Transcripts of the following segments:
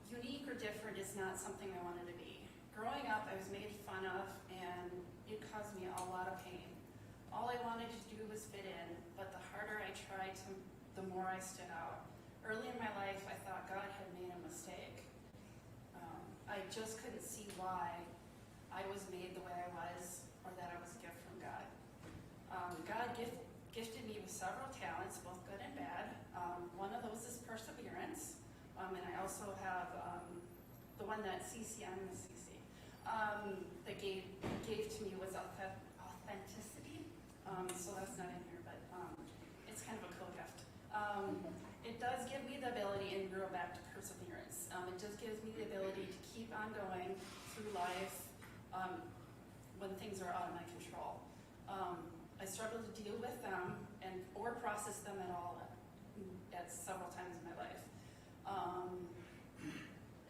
Unique or different is not something I wanted to be. Growing up, I was made fun of, and it caused me a lot of pain. All I wanted to do was fit in, but the harder I tried, the more I stood out. Early in my life, I thought God had made a mistake. I just couldn't see why I was made the way I was, or that I was a gift from God. God gifted me with several talents, both good and bad. One of those is perseverance, and I also have the one that I'm the CC, that gave to me was authenticity. So that's not in here, but it's kind of a cool gift. It does give me the ability, and grow back to perseverance. It just gives me the ability to keep on going through life when things are out of my control. I struggle to deal with them or process them at all at several times in my life.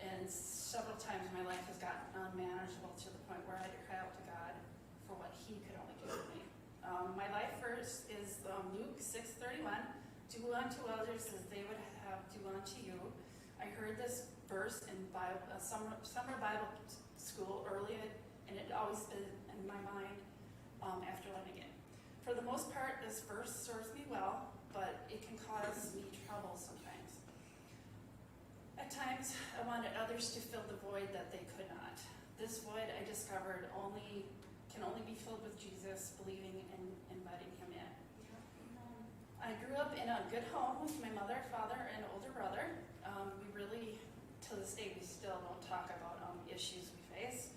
And several times my life has gotten unmanageable to the point where I had to cry out to God for what He could only do for me. My life verse is Luke 6:31. Do unto others as they would have do unto you. I heard this verse in summer Bible school early, and it always been in my mind after learning it. For the most part, this verse serves me well, but it can cause me trouble sometimes. At times, I wanted others to fill the void that they could not. This void, I discovered, can only be filled with Jesus, believing and inviting Him in. I grew up in a good home with my mother, father, and older brother. We really, to this day, we still don't talk about issues we face.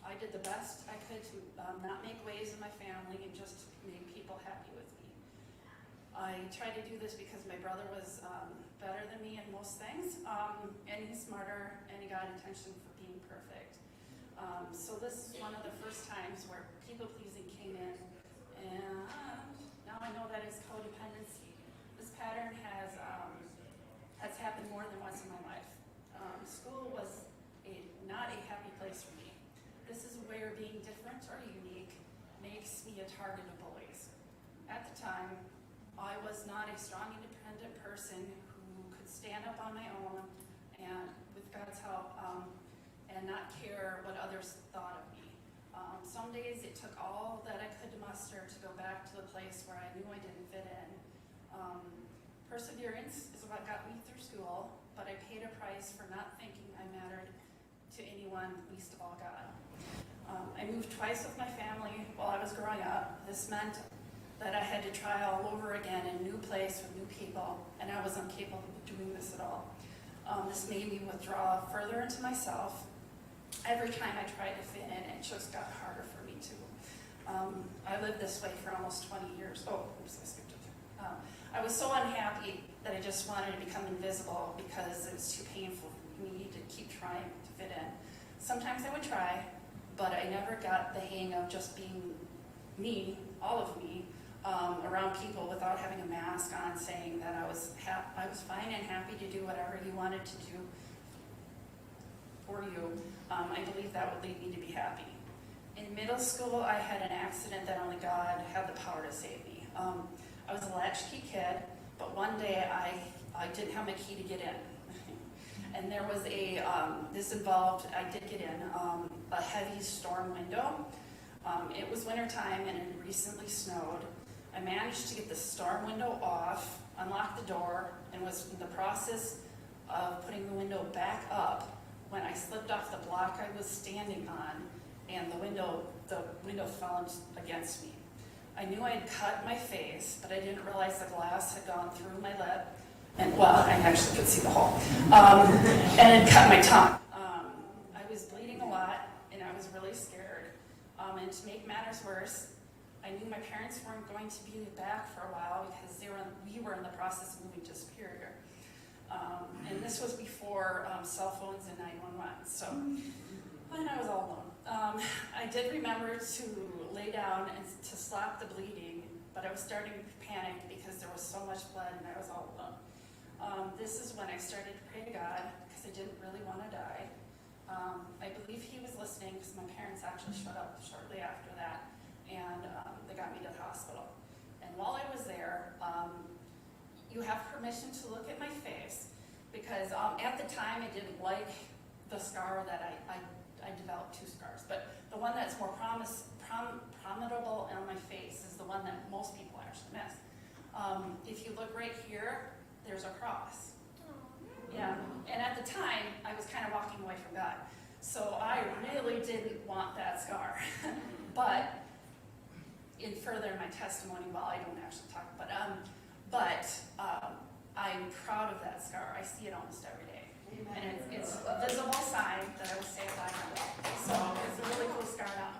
I did the best I could to not make waves in my family and just make people happy with me. I tried to do this because my brother was better than me in most things, and he's smarter, and he got attention for being perfect. So this is one of the first times where people-pleasing came in, and now I know that is codependency. This pattern has happened more than once in my life. School was not a happy place for me. This is where being different or unique makes me a target of bullies. At the time, I was not a strong, independent person who could stand up on my own and, with God's help, and not care what others thought of me. Some days it took all that I could muster to go back to the place where I knew I didn't fit in. Perseverance is what got me through school, but I paid a price for not thinking I mattered to anyone, least of all God. I moved twice with my family while I was growing up. This meant that I had to try all over again in a new place with new people, and I was incapable of doing this at all. This made me withdraw further into myself. Every time I tried to fit in, it just got harder for me too. I lived this way for almost 20 years. Oh, oops, I skipped it. I was so unhappy that I just wanted to become invisible because it was too painful for me to keep trying to fit in. Sometimes I would try, but I never got the hang of just being me, all of me, around people without having a mask on, saying that I was fine and happy to do whatever you wanted to do for you. I believe that would lead me to be happy. In middle school, I had an accident that only God had the power to save me. I was a latchkey kid, but one day I didn't have my key to get in. And there was this involved, I did get in, a heavy storm window. It was wintertime and it recently snowed. I managed to get the storm window off, unlock the door, and was in the process of putting the window back up when I slipped off the block I was standing on, and the window fell against me. I knew I had cut my face, but I didn't realize the glass had gone through my lip, and well, I actually could see the hole, and it cut my tongue. I was bleeding a lot, and I was really scared. And to make matters worse, I knew my parents weren't going to be back for a while because we were in the process of moving to Superior. And this was before cell phones and 911, so and I was all alone. I did remember to lay down and to stop the bleeding, but I was starting to panic because there was so much blood and I was all alone. This is when I started to pray to God because I didn't really want to die. I believe He was listening because my parents actually showed up shortly after that, and they got me to the hospital. And while I was there, you have permission to look at my face, because at the time I didn't like the scar that I developed 2 scars, but the one that's more prominable on my face is the one that most people actually miss. If you look right here, there's a cross. Yeah, and at the time, I was kind of walking away from God. So I really didn't want that scar. But in further my testimony, well, I don't actually talk, but I'm proud of that scar. I see it almost every day. And it's a visible sign that I was saved by God. So it's a really cool scar now.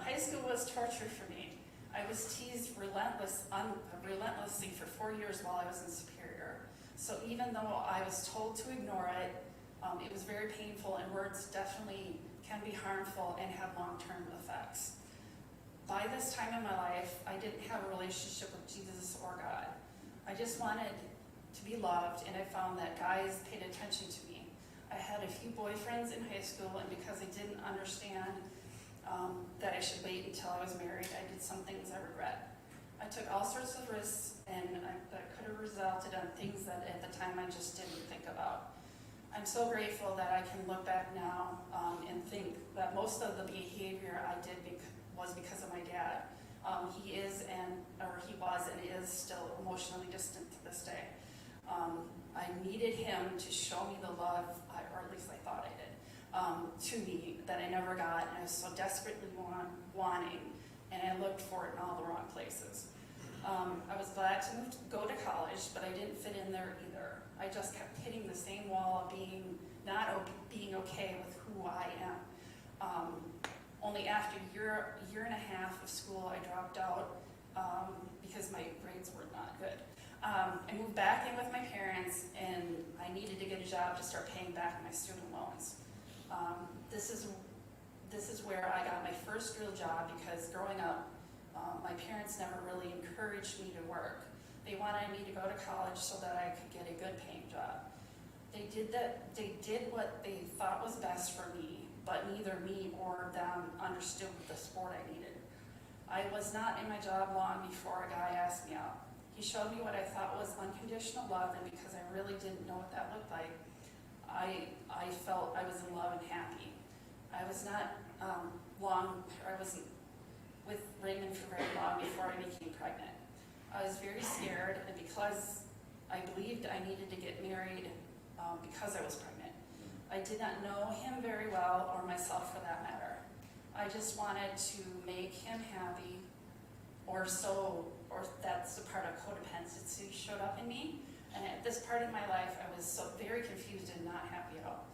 High school was torture for me. I was teased relentlessly for 4 years while I was in Superior. So even though I was told to ignore it, it was very painful, and words definitely can be harmful and have long-term effects. By this time in my life, I didn't have a relationship with Jesus or God. I just wanted to be loved, and I found that guys paid attention to me. I had a few boyfriends in high school, and because I didn't understand that I should wait until I was married, I did some things I regret. I took all sorts of risks, and that could have resulted in things that at the time I just didn't think about. I'm so grateful that I can look back now and think that most of the behavior I did was because of my dad. He was and is still emotionally distant to this day. I needed him to show me the love, or at least I thought I did, to me that I never got, and I was so desperately wanting, and I looked for it in all the wrong places. I was glad to go to college, but I didn't fit in there either. I just kept hitting the same wall of not being okay with who I am. Only after a year and a half of school, I dropped out because my grades were not good. I moved back in with my parents, and I needed to get a job to start paying back my student loans. This is where I got my first real job, because growing up, my parents never really encouraged me to work. They wanted me to go to college so that I could get a good paying job. They did what they thought was best for me, but neither me or them understood the support I needed. I was not in my job long before a guy asked me out. He showed me what I thought was unconditional love, and because I really didn't know what that looked like, I felt I was in love and happy. I wasn't with Raymond for very long before I became pregnant. I was very scared, and because I believed I needed to get married because I was pregnant. I did not know him very well, or myself for that matter. I just wanted to make him happy, or that's the part of codependency showed up in me. And at this part of my life, I was so very confused and not happy at all.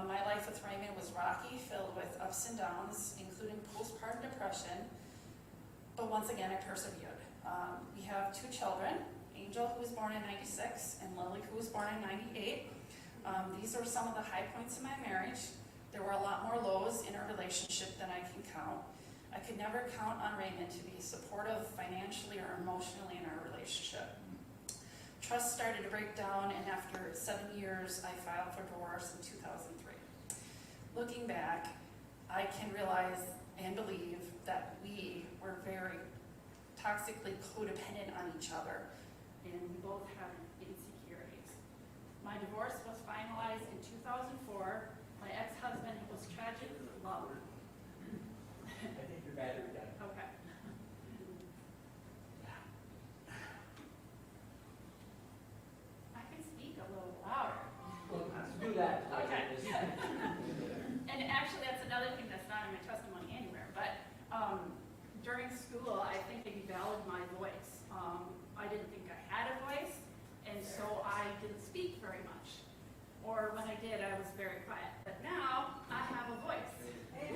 My life with Raymond was rocky, filled with ups and downs, including postpartum depression. But once again, I persevered. We have 2 children, Angel, who was born in '96, and Lily, who was born in '98. These are some of the high points in my marriage. There were a lot more lows in our relationship than I can count. I could never count on Raymond to be supportive financially or emotionally in our relationship. Trust started to break down, and after 7 years, I filed for divorce in 2003. Looking back, I can realize and believe that we were very toxically codependent on each other, and we both had insecurities. My divorce was finalized in 2004. My ex-husband was tragically loved. I think your battery died. Okay. I can speak a little louder. Well, let's do that. Okay. And actually, that's another thing that's not in my testimony anywhere, but during school, I think they devalued my voice. I didn't think I had a voice, and so I didn't speak very much. Or when I did, I was very quiet. But now, I have a voice. I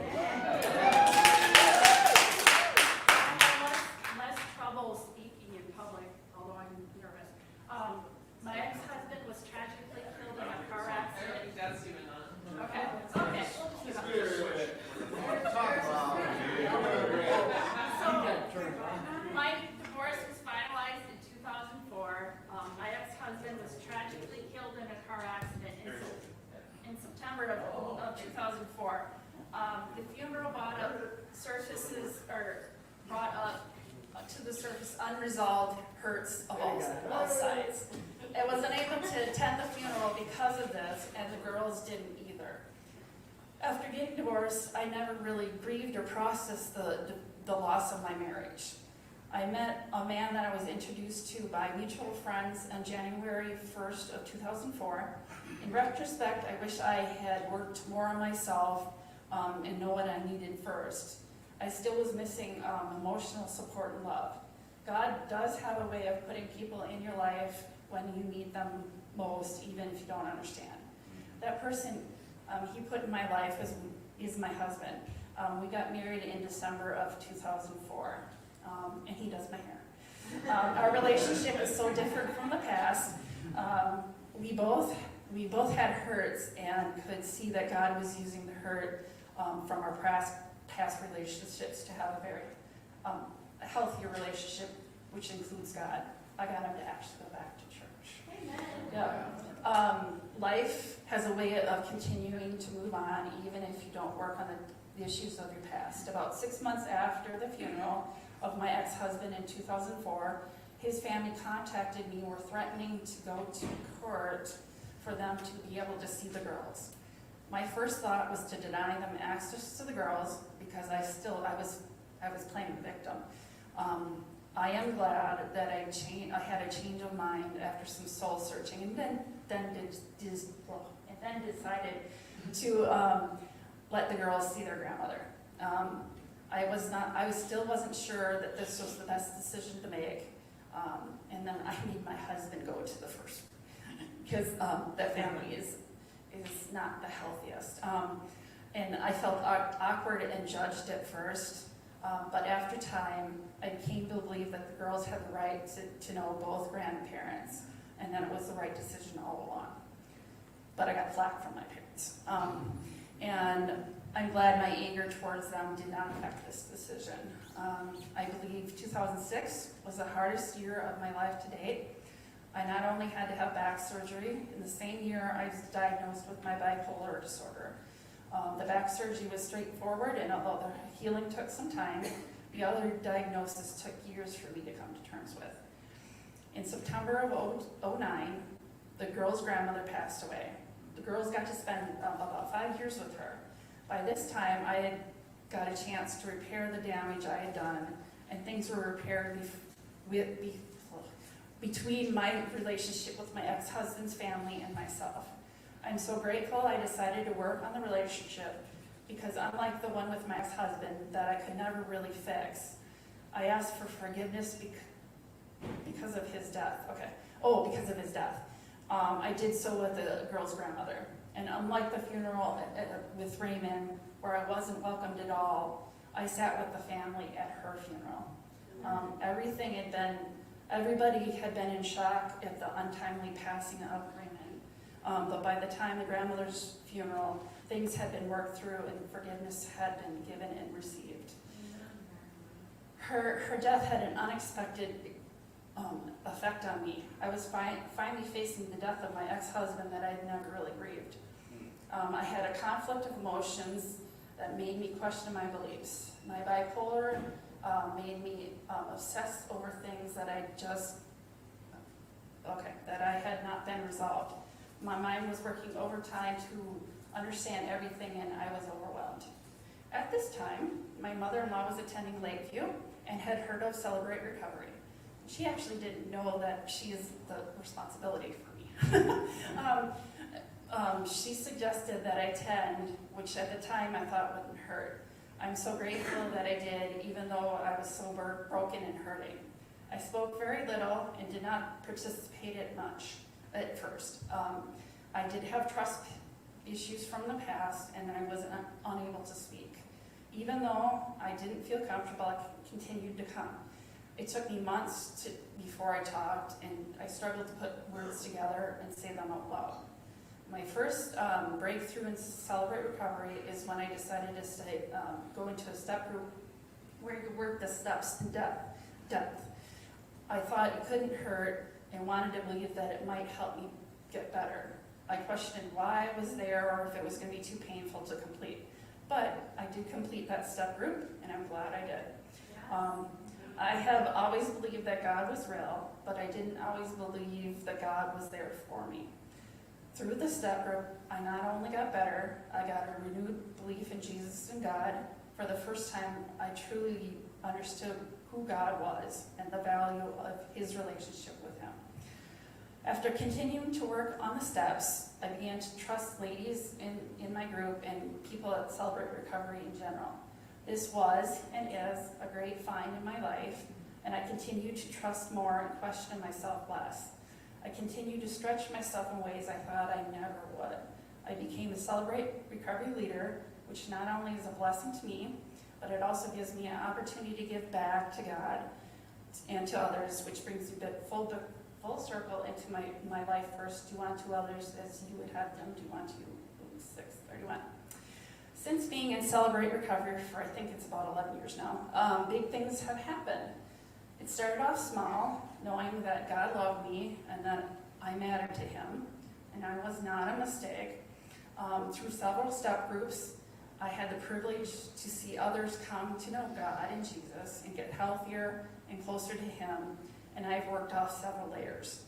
have less trouble speaking in public, although I'm nervous. My ex-husband was tragically killed in a car accident. That's even on. Okay. So, my divorce was finalized in 2004. My ex-husband was tragically killed in a car accident in September of 2004. The funeral brought up to the surface unresolved hurts of all sides. I wasn't able to attend the funeral because of this, and the girls didn't either. After getting divorced, I never really grieved or processed the loss of my marriage. I met a man that I was introduced to by mutual friends on January 1st of 2004. In retrospect, I wish I had worked more on myself and know what I needed first. I still was missing emotional support and love. God does have a way of putting people in your life when you need them most, even if you don't understand. That person he put in my life is my husband. We got married in December of 2004, and he does my hair. Our relationship is so different from the past. We both had hurts and could see that God was using the hurt from our past relationships to have a very healthier relationship, which includes God. I got him to actually go back to church. Amen. Yeah. Life has a way of continuing to move on, even if you don't work on the issues of your past. About 6 months after the funeral of my ex-husband in 2004, his family contacted me and were threatening to go to court for them to be able to see the girls. My first thought was to deny them access to the girls because I was playing the victim. I am glad that I had a change of mind after some soul searching, and then decided to let the girls see their grandmother. I still wasn't sure that this was the best decision to make, and then I made my husband go to the first because that family is not the healthiest, and I felt awkward and judged at first. But after time, I came to believe that the girls had the right to know both grandparents, and that it was the right decision all along. But I got flack from my parents. And I'm glad my anger towards them did not affect this decision. I believe 2006 was the hardest year of my life to date. I not only had to have back surgery, in the same year I was diagnosed with my bipolar disorder. The back surgery was straightforward, and although the healing took some time, the other diagnosis took years for me to come to terms with. In September of 2009, the girl's grandmother passed away. The girls got to spend about 5 years with her. By this time, I had got a chance to repair the damage I had done, and things were repaired between my relationship with my ex-husband's family and myself. I'm so grateful I decided to work on the relationship because unlike the one with my ex-husband that I could never really fix, I asked for forgiveness because of his death. Because of his death. I did so with the girl's grandmother. And unlike the funeral with Raymond, where I wasn't welcomed at all, I sat with the family at her funeral. Everybody had been in shock at the untimely passing of Raymond. But by the time the grandmother's funeral, things had been worked through and forgiveness had been given and received. Her death had an unexpected effect on me. I was finally facing the death of my ex-husband that I had never really grieved. I had a conflict of emotions that made me question my beliefs. My bipolar made me obsess over things that I had not been resolved. My mind was working overtime to understand everything, and I was overwhelmed. At this time, my mother-in-law was attending Lakeview and had heard of Celebrate Recovery. She actually didn't know that she is the responsibility for me. She suggested that I attend, which at the time I thought wouldn't hurt. I'm so grateful that I did, even though I was sober, broken, and hurting. I spoke very little and did not participate much at first. I did have trust issues from the past, and I was unable to speak. Even though I didn't feel comfortable, I continued to come. It took me months before I talked, and I struggled to put words together and say them out loud. My first breakthrough in Celebrate Recovery is when I decided to go into a step group where you work the steps in depth. I thought it couldn't hurt and wanted to believe that it might help me get better. I questioned why I was there or if it was going to be too painful to complete. But I did complete that step group, and I'm glad I did. I have always believed that God was real, but I didn't always believe that God was there for me. Through the step group, I not only got better, I got a renewed belief in Jesus and God. For the first time, I truly understood who God was and the value of his relationship with him. After continuing to work on the steps, I began to trust ladies in my group and people that celebrate recovery in general. This was and is a great find in my life, and I continue to trust more and question myself less. I continue to stretch myself in ways I thought I never would. I became a Celebrate Recovery leader, which not only is a blessing to me, but it also gives me an opportunity to give back to God and to others, which brings me full circle into my life first. Do unto others as you would have them do unto you. Luke 6:31. Since being in Celebrate Recovery for I think it's about 11 years now, big things have happened. It started off small, knowing that God loved me and that I mattered to him, and I was not a mistake. Through several step groups, I had the privilege to see others come to know God and Jesus and get healthier and closer to him, and I've worked off several layers.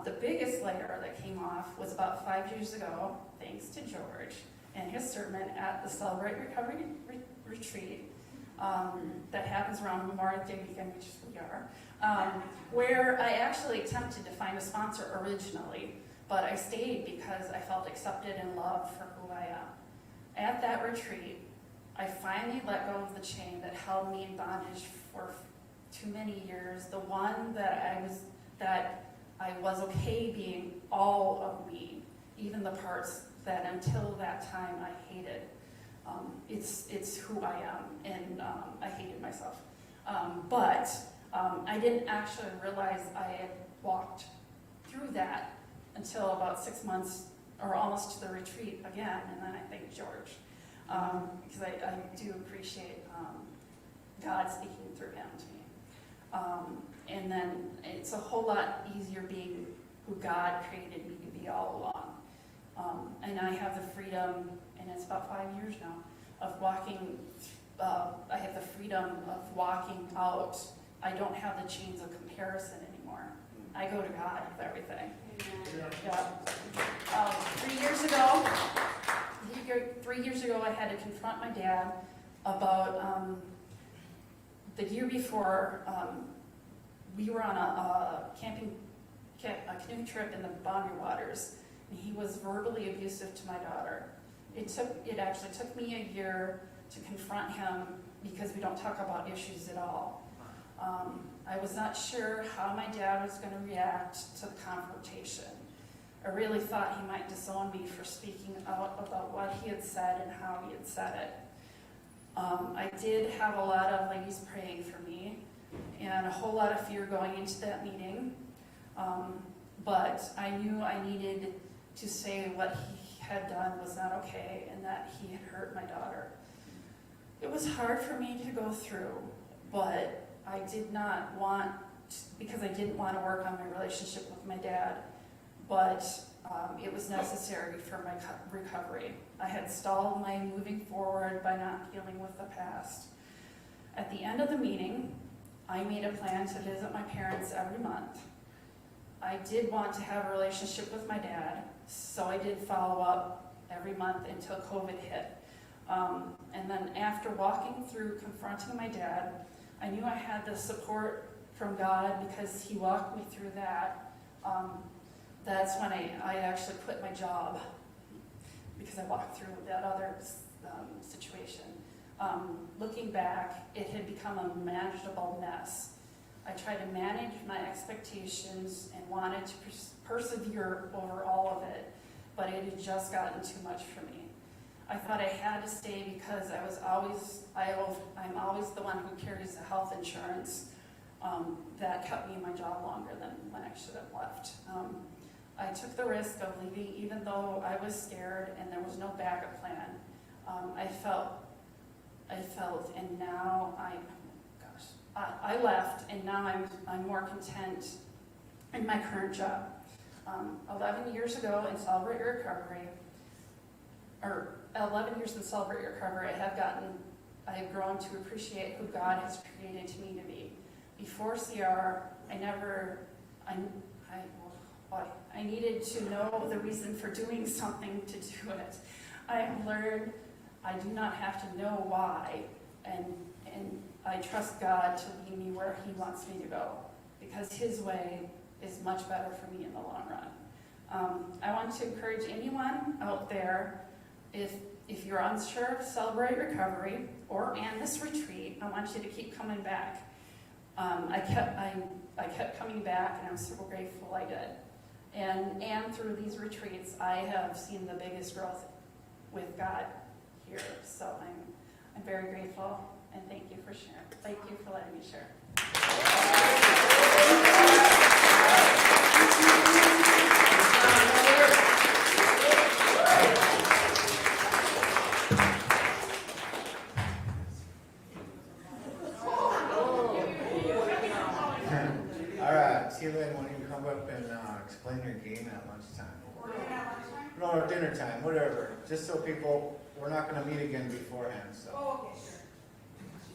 The biggest layer that came off was about 5 years ago, thanks to George and his sermon at the Celebrate Recovery retreat that happens around Memorial Day weekend, which we are, where I actually attempted to find a sponsor originally, but I stayed because I felt accepted and loved for who I am. At that retreat, I finally let go of the chain that held me in bondage for too many years, the one that I was okay being all of me, even the parts that until that time I hated. It's who I am, and I hated myself. But I didn't actually realize I had walked through that until about 6 months or almost to the retreat again, and then I thank George, because I do appreciate God speaking through him to me. And then it's a whole lot easier being who God created me to be all along. And I have the freedom, and it's about 5 years now, of walking, I have the freedom of walking out. I don't have the chains of comparison anymore. I go to God with everything. Yeah. 3 years ago, I had to confront my dad about the year before. We were on a canoe trip in the Boundary Waters, and he was verbally abusive to my daughter. It actually took me a year to confront him because we don't talk about issues at all. I was not sure how my dad was going to react to the confrontation. I really thought he might disown me for speaking out about what he had said and how he had said it. I did have a lot of ladies praying for me and a whole lot of fear going into that meeting. But I knew I needed to say what he had done was not okay and that he had hurt my daughter. It was hard for me to go through, but I did not want, because I didn't want to work on my relationship with my dad, but it was necessary for my recovery. I had stalled my moving forward by not dealing with the past. At the end of the meeting, I made a plan to visit my parents every month. I did want to have a relationship with my dad, so I did follow up every month until COVID hit. And then after walking through confronting my dad, I knew I had the support from God because he walked me through that. That's when I actually quit my job because I walked through that other situation. Looking back, it had become a manageable mess. I tried to manage my expectations and wanted to persevere over all of it, but it had just gotten too much for me. I thought I had to stay because I'm always the one who carries the health insurance. That kept me in my job longer than when I should have left. I took the risk of leaving even though I was scared and there was no backup plan. I felt, and now I left, and now I'm more content in my current job. 11 years ago in Celebrate Your Recovery, or 11 years in Celebrate Your Recovery, I have grown to appreciate who God has created me to be. before CR, I needed to know the reason for doing something to do it. I have learned I do not have to know why, and I trust God to lead me where He wants me to go, because His way is much better for me in the long run. I want to encourage anyone out there, if you're unsure of Celebrate Recovery and this retreat, I want you to keep coming back. I kept coming back, and I'm super grateful I did. And through these retreats, I have seen the biggest growth with God here. So I'm very grateful, and thank you for sharing. Thank you for letting me share. All right, T-Lynn, why don't you come up and explain your game at lunchtime? No, or dinner time, whatever. Just so people, we're not going to meet again beforehand, so. Oh, okay, sure.